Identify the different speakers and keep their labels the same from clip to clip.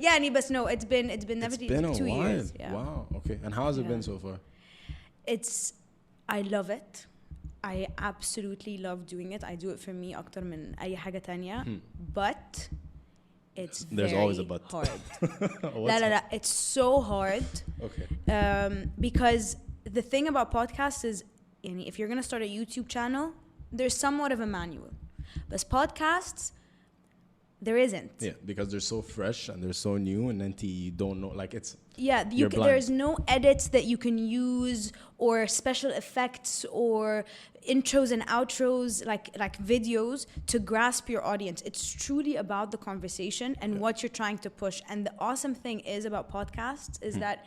Speaker 1: يعني بس no it's been definitely 2 years.
Speaker 2: Yeah. Wow. Okay. And how has it been so far?
Speaker 1: I love it. I absolutely love doing it. I do it for me اكتر من اي حاجة تانية. But
Speaker 2: there's always a but.
Speaker 1: Hard. لا it's so hard.
Speaker 2: Okay.
Speaker 1: Because the thing about podcasts is يعني if you're gonna start a YouTube channel there's somewhat of a manual. But podcasts there isn't.
Speaker 2: Yeah, because they're so fresh and they're so new and then you don't know, like it's
Speaker 1: there's no edits that you can use or special effects or intros and outros like videos to grasp your audience. It's truly about the conversation and what you're trying to push. And the awesome thing is about podcasts is that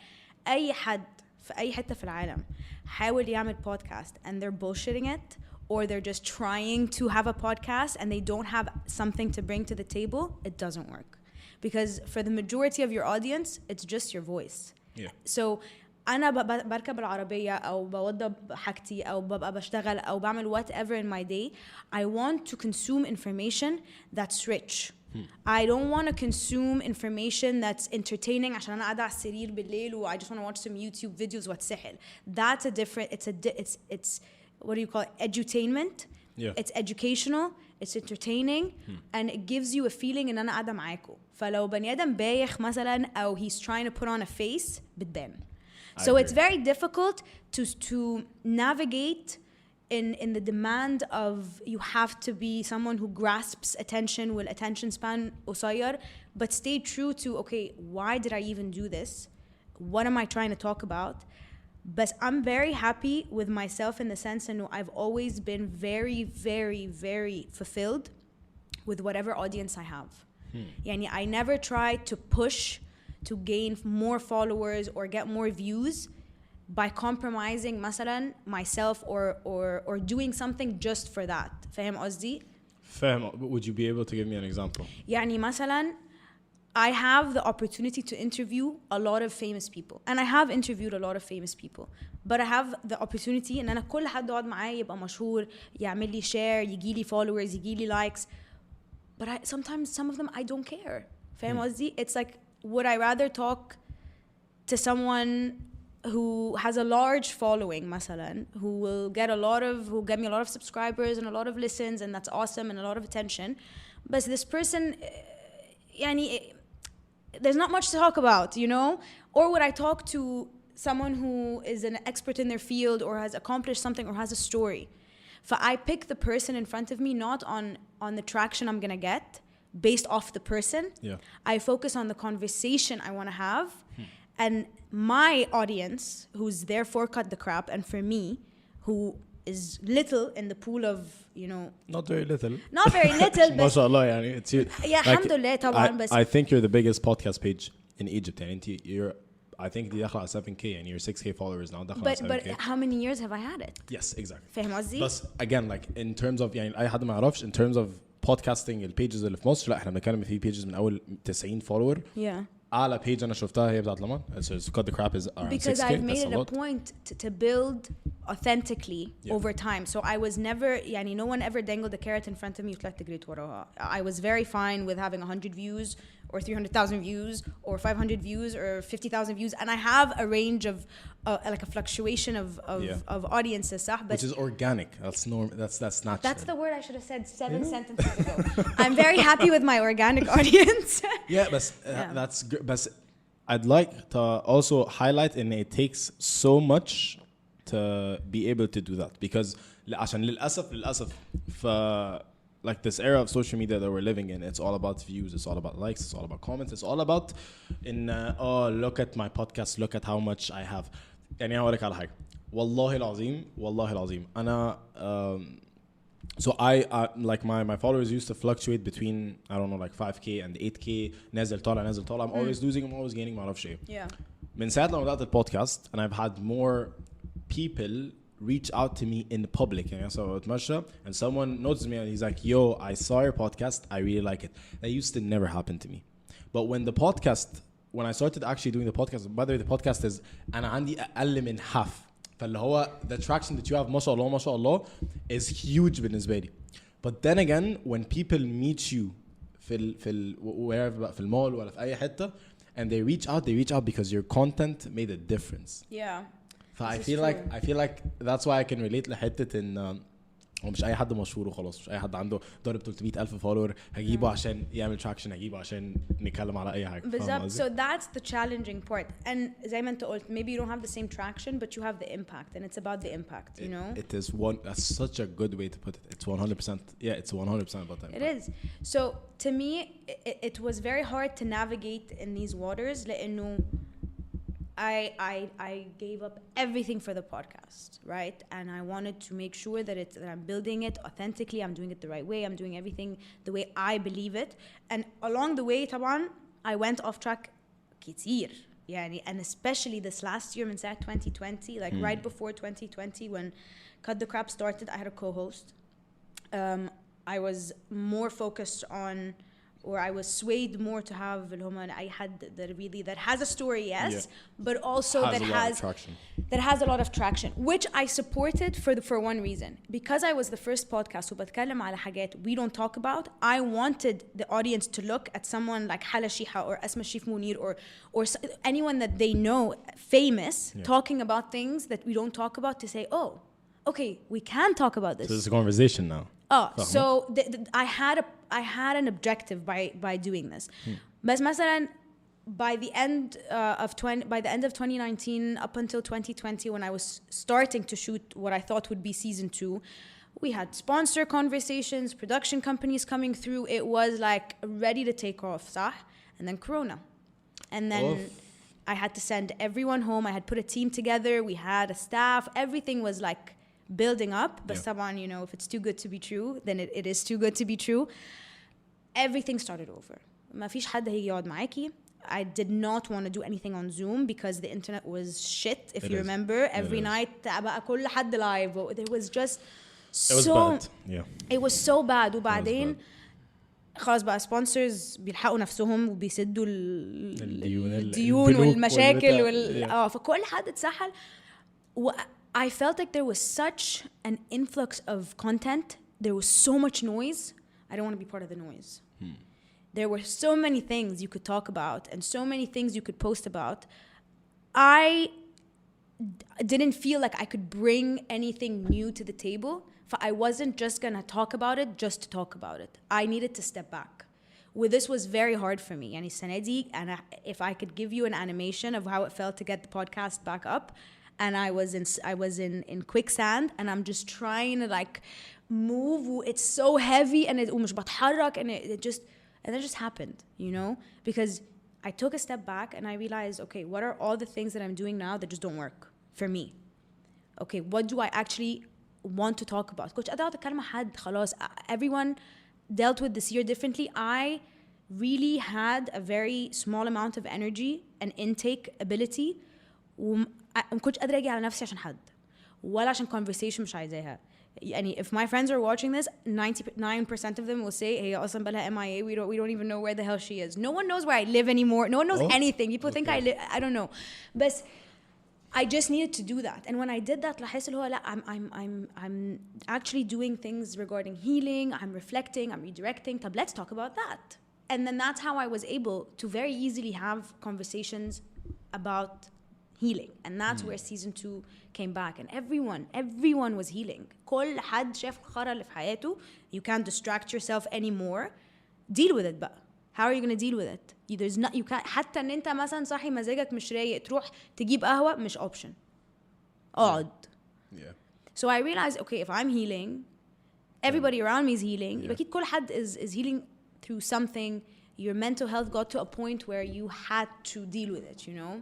Speaker 1: أي حد في أي حتة في العالم حاول يعمل podcast and they're bullshitting it or they're just trying to have a podcast and they don't have something to bring to the table, it doesn't work. Because for the majority of your audience, it's just your voice.
Speaker 2: Yeah.
Speaker 1: So أنا بركب العربية أو بوضب حاجتي أو ببقى بشتغل أو بعمل whatever in my day. I want to consume information that's rich. I don't want to consume information that's entertaining عشان أنا قاعدة على السرير بالليل و I just want to watch some YouTube videos واتسحل. That's a different. It's what do you call it? Edutainment.
Speaker 2: Yeah.
Speaker 1: It's educational. It's entertaining. And it gives you a feeling إن أنا قاعدة معاكو. فلو بني آدم بايخ مثلاً أو he's trying to put on a face بتبان. So it's very difficult to navigate in the demand of you have to be someone who grasps attention with attention span قصير but stay true to okay why did I even do this? What am I trying to talk about? But I'm very happy with myself in the sense that I've always been very, very, very fulfilled with whatever audience I have. Yani I never try to push to gain more followers or get more views by compromising مثلا myself or doing something just for that. فاهم قصدي؟
Speaker 2: فاهم. Would you be able to give me an example?
Speaker 1: يعني مثلا I have the opportunity to interview a lot of famous people and I have interviewed a lot of famous people but I have the opportunity ان انا كل حد اقعد معاه يبقى مشهور يعمل لي share يجي لي followers يجي لي likes but sometimes some of them I don't care. فاهم قصدي؟ It's like would I rather talk to someone who has a large following مثلا who get me a lot of subscribers and a lot of listens and that's awesome and a lot of attention but this person يعني there's not much to talk about, you know? Or would I talk to someone who is an expert in their field or has accomplished something or has a story? So I pick the person in front of me not on the traction I'm gonna get based off the person.
Speaker 2: Yeah.
Speaker 1: I focus on the conversation I want to have and my audience who's there for cut the crap and for me who is little in the pool of you know
Speaker 2: not very little
Speaker 1: but
Speaker 2: MashaAllah يعني it's you.
Speaker 1: Yeah, alhamdulillah طبعا بس
Speaker 2: I think you're the biggest podcast page in Egypt and you're I think دي داخله على 7k and you're 6k followers now داخله على 7k.
Speaker 1: But how many years have I had it?
Speaker 2: Yes, exactly.
Speaker 1: فاهم قصدي؟
Speaker 2: بس again like in terms of يعني أي حد ما يعرفش in terms of podcasting البيجز اللي في مصر لا احنا بنتكلم في pages من أول 90 follower.
Speaker 1: Yeah.
Speaker 2: أعلى page أنا شفتها هي بتاعت لمان. So cut the crap is around 6k.
Speaker 1: Because I've made it a point to build authentically over time. So I was never يعني no one ever dangled a carrot in front of me وطلعت تجريت وراها. I was very fine with having 100 views or 300,000 views or 500 views or 50,000 views and I have a range of like a fluctuation of audiences صح?
Speaker 2: Which is organic. That's natural.
Speaker 1: That's the word I should have said 7 sentences ago. I'm very happy with my organic audience.
Speaker 2: Yeah, but that's good. But I'd like to also highlight and it takes so much to be able to do that because عشان للأسف like this era of social media that we're living in, it's all about views, it's all about likes, it's all about comments, it's all about look at my podcast, look at how much I have. يعني أنا أوريك على حاجة والله العظيم أنا so I like my followers used to fluctuate between I don't know like 5k and 8k نازل طالع I'm always losing I'm always gaining ما أعرفش إيه.
Speaker 1: Yeah.
Speaker 2: من ساعة لما بدأت البودكاست and I've had more people reach out to me in public يعني so اتمشى and someone noticed me and he's like yo I saw your podcast I really like it. That used to never happen to me but when I started actually doing the podcast by the way the podcast is أنا عندي أقل من half فاللي هو the traction that you have ما شاء الله is huge بالنسبة لي but then again when people meet you في wherever بقى في المول ولا في اي حته and they reach out because your content made a difference.
Speaker 1: Yeah.
Speaker 2: I feel like that's why I can relate لحته ان ومش اي حد مشهور وخلاص, مش اي حد عنده ضرب 300,000 فولور هجيبه عشان يعمل traction, هجيبه عشان نتكلم على اي حاجه.
Speaker 1: بالظبط. So that's the challenging part. And زي ما انت قلت, maybe you don't have the same traction but you have the impact, and it's about the impact, you know.
Speaker 2: It is that's such a good way to put it. It's 100%. Yeah, it's 100% about that.
Speaker 1: It is. So to me it was very hard to navigate in these waters لانه I gave up everything for the podcast, right? And I wanted to make sure that I'm building it authentically, I'm doing it the right way, I'm doing everything the way I believe it. And along the way, طبعا, I went off track كتير. يعني, and especially this last year, من سنة 2020, like right before 2020, when Cut the Crap started, I had a co-host. I was more focused on, or I was swayed more to have أي حد that has a story, yes, yeah, but also that has a lot of traction, which I supported for one reason. Because I was the first podcast وبتكلم على حاجات we don't talk about, I wanted the audience to look at someone like Hala Shiha or Asma Shif Munir or anyone that they know famous, yeah, talking about things that we don't talk about, to say, oh, okay, we can talk about this.
Speaker 2: So there's a conversation now.
Speaker 1: Oh, so I had an objective by doing this. But مثلا by the end of 2019 up until 2020, when I was starting to shoot what I thought would be season 2, we had sponsor conversations, production companies coming through. It was like ready to take off, صح? And then Corona. And then I had to send everyone home. I had put a team together. We had a staff. Everything was like building up. But someone, you know, if it's too good to be true, then it is too good to be true. Everything started over. ما فيش حد هيجي يقعد معاكي. I did not want to do anything on Zoom because the internet was shit, if you remember. Every night بقى كل حد live. It was just so...
Speaker 2: It was bad. Yeah.
Speaker 1: It was so bad. وبعدين خلاص بقى sponsors بيلحقوا نفسهم وبيسدوا الديون والمشاكل فكل حد اتسحل. I felt like there was such an influx of content. There was so much noise. I don't want to be part of the noise. There were so many things you could talk about and so many things you could post about. I didn't feel like I could bring anything new to the table. I wasn't just going to talk about it just to talk about it. I needed to step back. Well, this was very hard for me. يعني السنة دي, and if I could give you an animation of how it felt to get the podcast back up, and I was in quicksand, and I'm just trying to like move. It's so heavy, and ومش بتحرك, and it just happened, you know, because I took a step back and I realized, okay, what are all the things that I'm doing now that just don't work for me? Okay, what do I actually want to talk about? كنتش قادرة أتكلم مع حد خلاص. Everyone dealt with this year differently. I really had a very small amount of energy and intake ability. ومكنتش قادرة أجي على نفسي عشان حد ولا عشان conversation مش عايزاها. يعني if my friends are watching this, 99% of them will say هي أصلا بلها MIA. We don't even know where the hell she is. No one knows where I live anymore. No one knows anything. People think I don't know. But I just needed to do that. And when I did that, لاحظت اللي هو لا, I'm actually doing things regarding healing. I'm reflecting. I'm redirecting. طب let's talk about that. And then that's how I was able to very easily have conversations about healing. And that's where season 2 came back. And everyone was healing. كل حد شاف الخرا اللي في حياته. You can't distract yourself anymore. Deal with it بقى. How are you going to deal with it? There's not, you can't. حتى ان انت مثلا صاحي مزاجك مش رايق تروح تجيب قهوة مش option. اقعد.
Speaker 2: Yeah.
Speaker 1: So I realized, okay, if I'm healing, everybody around me is healing. يبقى أكيد كل حد is healing through something. Your mental health got to a point where you had to deal with it, you know?